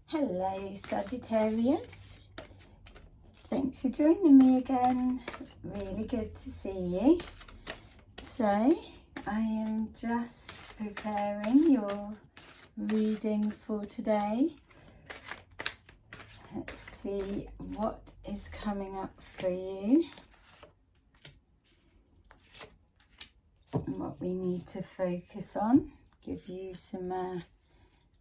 Hello Sagittarius, thanks for joining me again, really good to see you. So I am just preparing your reading for today. Let's see what is coming up for you and what we need to focus on, give you some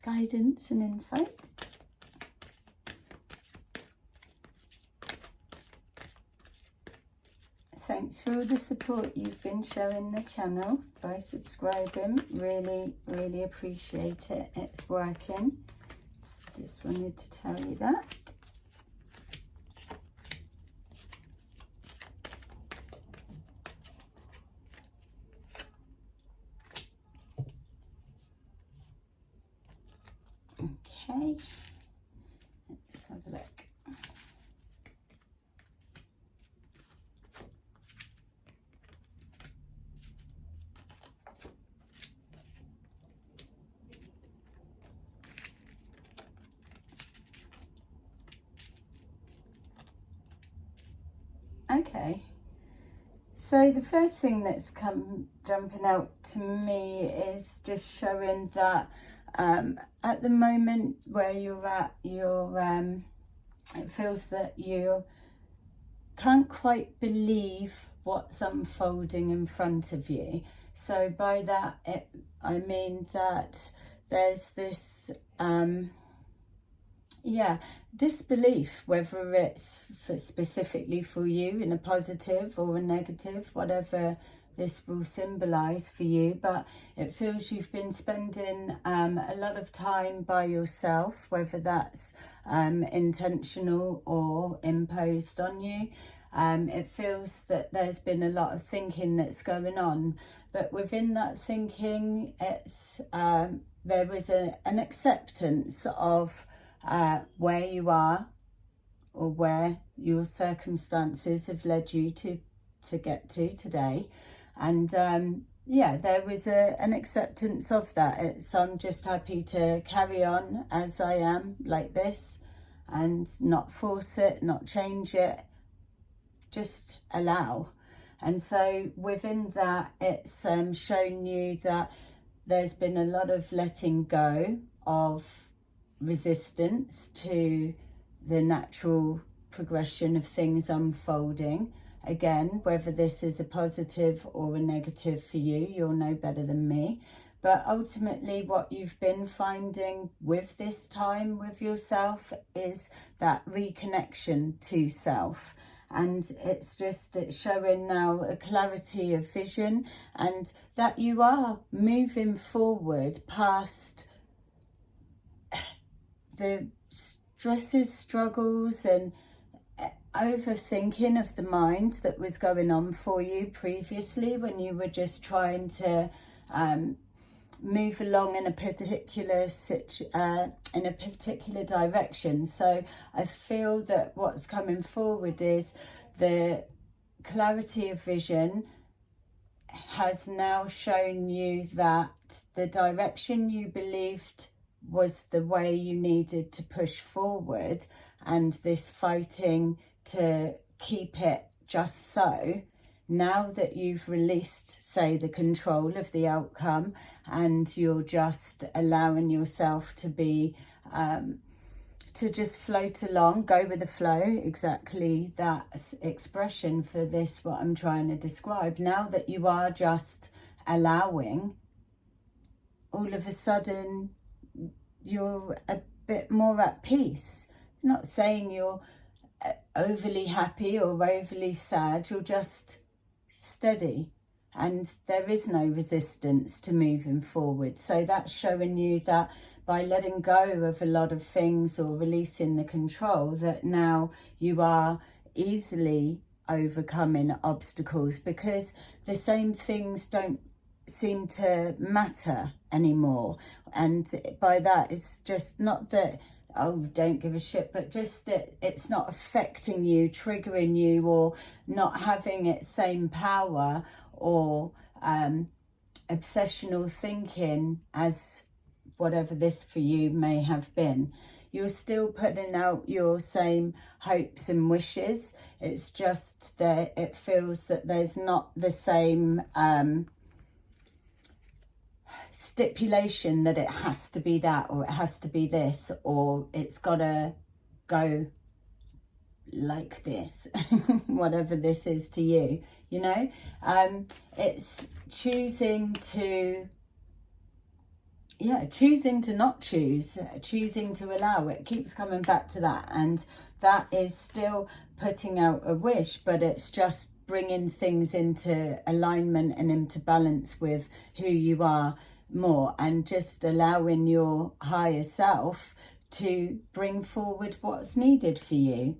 guidance and insight. Thanks for all the support you've been showing the channel by subscribing. Really appreciate it. It's working. So just wanted to tell you that. Okay, let's have a look. Okay, so the first thing that's come jumping out to me is just showing that at the moment where you're at, it feels that you can't quite believe what's unfolding in front of you. So by that, I mean that there's this disbelief, whether it's specifically for you in a positive or a negative, whatever this will symbolize for you. But it feels you've been spending a lot of time by yourself, whether that's intentional or imposed on you. It feels that there's been a lot of thinking that's going on, but within that thinking, it's there was an acceptance of where you are or where your circumstances have led you to get to today. And there was an acceptance of that. I'm just happy to carry on as I am, like this, and not force it, not change it, just allow. And so within that, it's shown you that there's been a lot of letting go of resistance to the natural progression of things unfolding. Again, whether this is a positive or a negative for you, you'll know better than me. But ultimately what you've been finding with this time with yourself is that reconnection to self. And it's showing now a clarity of vision, and that you are moving forward past the stresses, struggles and overthinking of the mind that was going on for you previously, when you were just trying to move along in a particular direction. So I feel that what's coming forward is the clarity of vision has now shown you that the direction you believed was the way you needed to push forward, and this fighting to keep it just so, now that you've released, say, the control of the outcome, and you're just allowing yourself to be to just float along, go with the flow, exactly that expression for this, what I'm trying to describe. Now that you are just allowing, all of a sudden you're a bit more at peace. Not saying you're overly happy or overly sad, you're just steady, and there is no resistance to moving forward. So that's showing you that by letting go of a lot of things or releasing the control, that now you are easily overcoming obstacles, because the same things don't seem to matter anymore. And by that, it's just not that, oh, don't give a shit, but just it's not affecting you, triggering you, or not having its same power or obsessional thinking as whatever this for you may have been. you're still putting out your same hopes and wishes. It's just that it feels that there's not the same stipulation that it has to be that, or it has to be this, or it's got to go like this, whatever this is to you, you know. It's choosing to not choose, choosing to allow. It keeps coming back to that, and that is still putting out a wish, but it's just bringing things into alignment and into balance with who you are more, and just allowing your higher self to bring forward what's needed for you.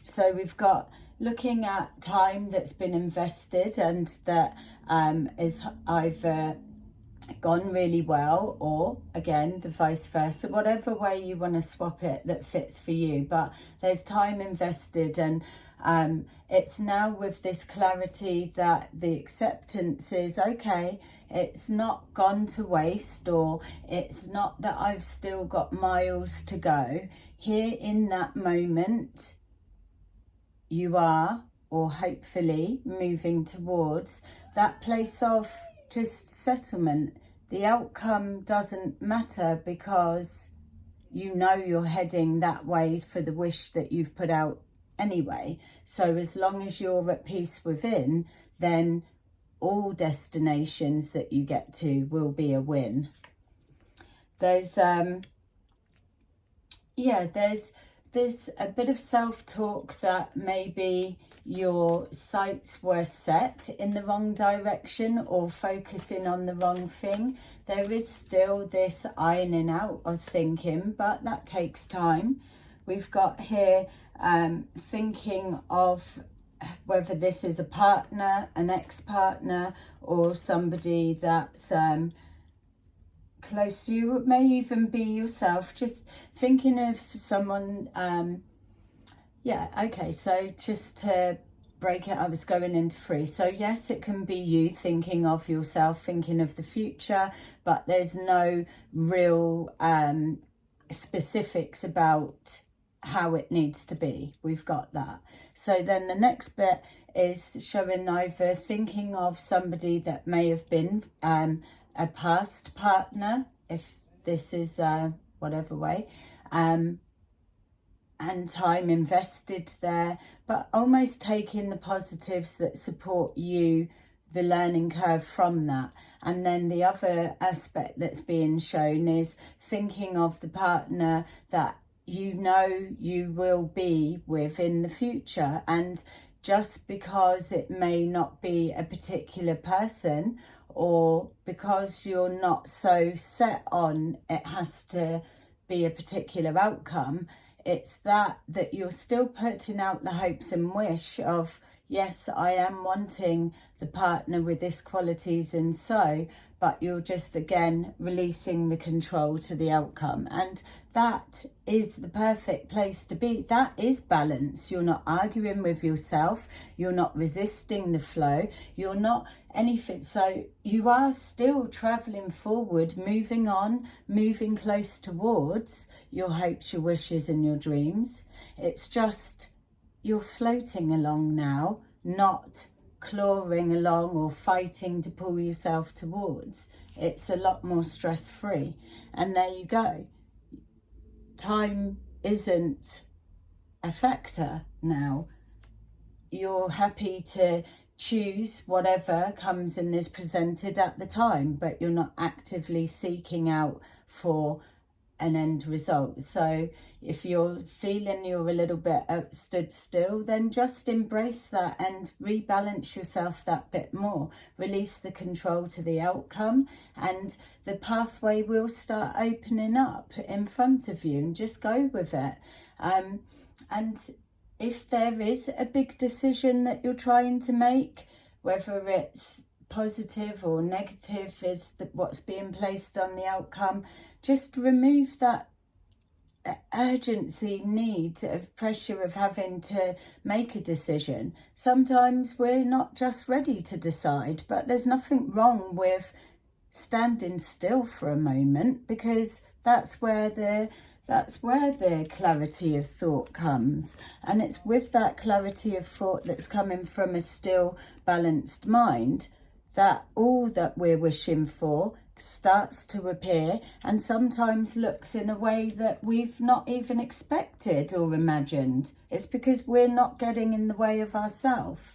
So we've got looking at time that's been invested and that is either gone really well, or again the vice versa, whatever way you want to swap it that fits for you. But there's time invested, and it's now with this clarity that the acceptance is okay. It's not gone to waste, or it's not that I've still got miles to go. Here in that moment you are, or hopefully moving towards that place of just settlement. The outcome doesn't matter, because you know you're heading that way for the wish that you've put out anyway. So as long as you're at peace within, then all destinations that you get to will be a win. There's there's a bit of self-talk that maybe your sights were set in the wrong direction or focusing on the wrong thing. There is still this ironing out of thinking, but that takes time. We've got here thinking of whether this is a partner, an ex-partner, or somebody that's close to you. It may even be yourself, just thinking of someone. So just to break it, I was going into 3. So yes, it can be you thinking of yourself, thinking of the future, but there's no real specifics about how it needs to be. We've got that. So then the next bit is showing either thinking of somebody that may have been a past partner, if this is whatever way, and time invested there, but almost taking the positives that support you, the learning curve from that. And then the other aspect that's being shown is thinking of the partner that you know you will be with in the future, and just because it may not be a particular person, or because you're not so set on it has to be a particular outcome, it's that you're still putting out the hopes and wish of, yes, I am wanting the partner with this qualities, and so, but you're just again releasing the control to the outcome. And that is the perfect place to be. That is balance. You're not arguing with yourself. You're not resisting the flow. You're not anything. So you are still traveling forward, moving on, moving close towards your hopes, your wishes and your dreams. It's just you're floating along now, not clawing along or fighting to pull yourself towards. It's a lot more stress-free. And there you go. Time isn't a factor now. You're happy to choose whatever comes and is presented at the time, but you're not actively seeking out for an end result. So if you're feeling you're a little bit stood still, then just embrace that and rebalance yourself that bit more. Release the control to the outcome, and the pathway will start opening up in front of you, and just go with it. And if there is a big decision that you're trying to make, whether it's positive or negative is what's being placed on the outcome, just remove that urgency, need of pressure of having to make a decision. Sometimes we're not just ready to decide, but there's nothing wrong with standing still for a moment, because that's where that's where the clarity of thought comes. And it's with that clarity of thought that's coming from a still, balanced mind that all that we're wishing for starts to appear, and sometimes looks in a way that we've not even expected or imagined. It's because we're not getting in the way of ourselves.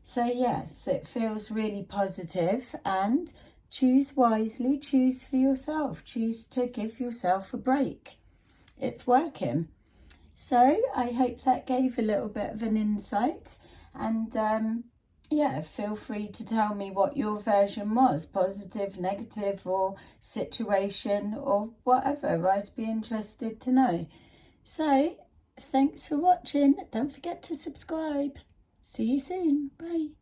So yes, it feels really positive, and choose wisely, choose for yourself, choose to give yourself a break. It's working. So I hope that gave a little bit of an insight, and yeah, feel free to tell me what your version was, positive, negative, or situation, or whatever. I'd be interested to know. So, thanks for watching. Don't forget to subscribe. See you soon. Bye.